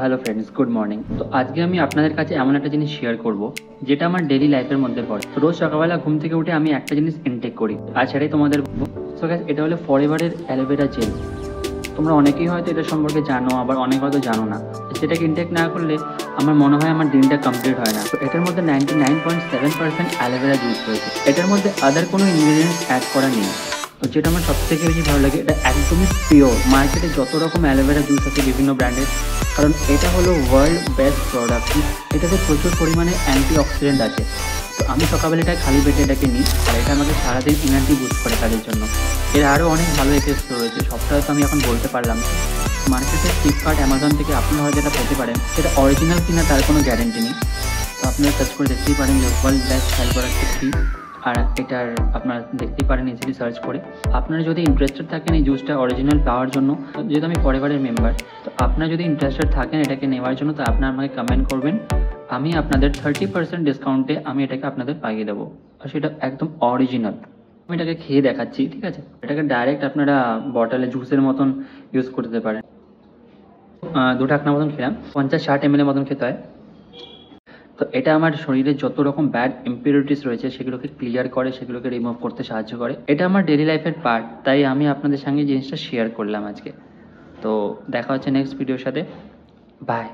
Hello friends, good morning. তো আজকে আমি আপনাদের কাছে এমন একটা জিনিস শেয়ার করব যেটা আমার ডেইলি লাইফের মধ্যে পড়ে। রোজ সকালবেলা ঘুম থেকে উঠে আমি একটা জিনিস ইনটেক করি, আর সেটাই তোমাদের বলবো। সো গাইস, এটা হলো ফরএভারের অ্যালোভেরা জেল। তোমরা অনেকেই হয়তো এটা সম্পর্কে জানো, আবার অনেক হয়তো জানো না। সেটাকে ইনটেক না করলে আমার মনে হয় আমার দিনটা কমপ্লিট হয় না। তো এটার মধ্যে 99.7% অ্যালোভেরা জুস রয়েছে। এটার মধ্যে আদার কোনো ইনগ্রিডিয়েন্টস অ্যাড করা নেই। তো যেটা আমার সবথেকে বেশি ভালো লাগে, এটা একদমই পিওর। মার্কেটে যত রকম অ্যালোভেরা জুস আছে বিভিন্ন ব্র্যান্ডের, কারণ এটা হলো ওয়ার্ল্ড বেস্ট প্রোডাক্ট। এটাতে প্রচুর পরিমাণে অ্যান্টিঅক্সিডেন্ট আছে। তো আমি সকালবেলা এটা খালি পেটে এটাকে নিই, আর এটা আমাকে সারাদিন এনার্জি বুস্ট করে কাজের জন্য। এর আরও অনেক ভালো এফেক্টস রয়েছে, সবটা হয়তো আমি এখন বলতে পারলাম না। মার্কেটে ফ্লিপকার্ট, অ্যামাজন থেকে আপনারা হয়তো এটা পেতে পারেন। সেটা অরিজিনাল কিনা তার কোনো গ্যারেন্টি নেই। তো আপনারা সার্চ করে দেখতেই পারেন যে ওয়ার্ল্ড বেস্ট হেল্প প্রোডাক্ট কি, আর এটার আপনারা দেখতেই পারেন ইজিলি সার্চ করে। আপনারা যদি ইন্টারেস্টেড থাকেন এই জুসটা অরিজিনাল পাওয়ার জন্য, যেহেতু আমি ফরএভারের মেম্বার, তো আপনারা যদি ইন্টারেস্টেড থাকেন এটাকে নেওয়ার জন্য, তো আপনারা আমাকে কমেন্ট করবেন। আমি আপনাদের 30% ডিসকাউন্টে আমি এটাকে আপনাদের পাইয়ে দেবো, আর সেটা একদম অরিজিনাল। আমি এটাকে খেয়ে দেখাচ্ছি, ঠিক আছে? এটাকে ডাইরেক্ট আপনারা বটলে জুসের মতন ইউজ করতে পারেন। 2 ঢাকনা মতন খেলাম, 50-60 ml মতন খেতে হয়। তো এটা আমার শরীরে যত রকম ব্যাড ইম্পিউরিটিস রয়েছে সেগুলোকে ক্লিয়ার করে, সেগুলোকে রিমুভ করতে সাহায্য করে। এটা আমার ডেলি লাইফের পার্ট, তাই আমি আপনাদের সঙ্গে জিনিসটা শেয়ার করলাম আজকে। তো দেখা হচ্ছে নেক্সট ভিডিওর সাথে। বাই।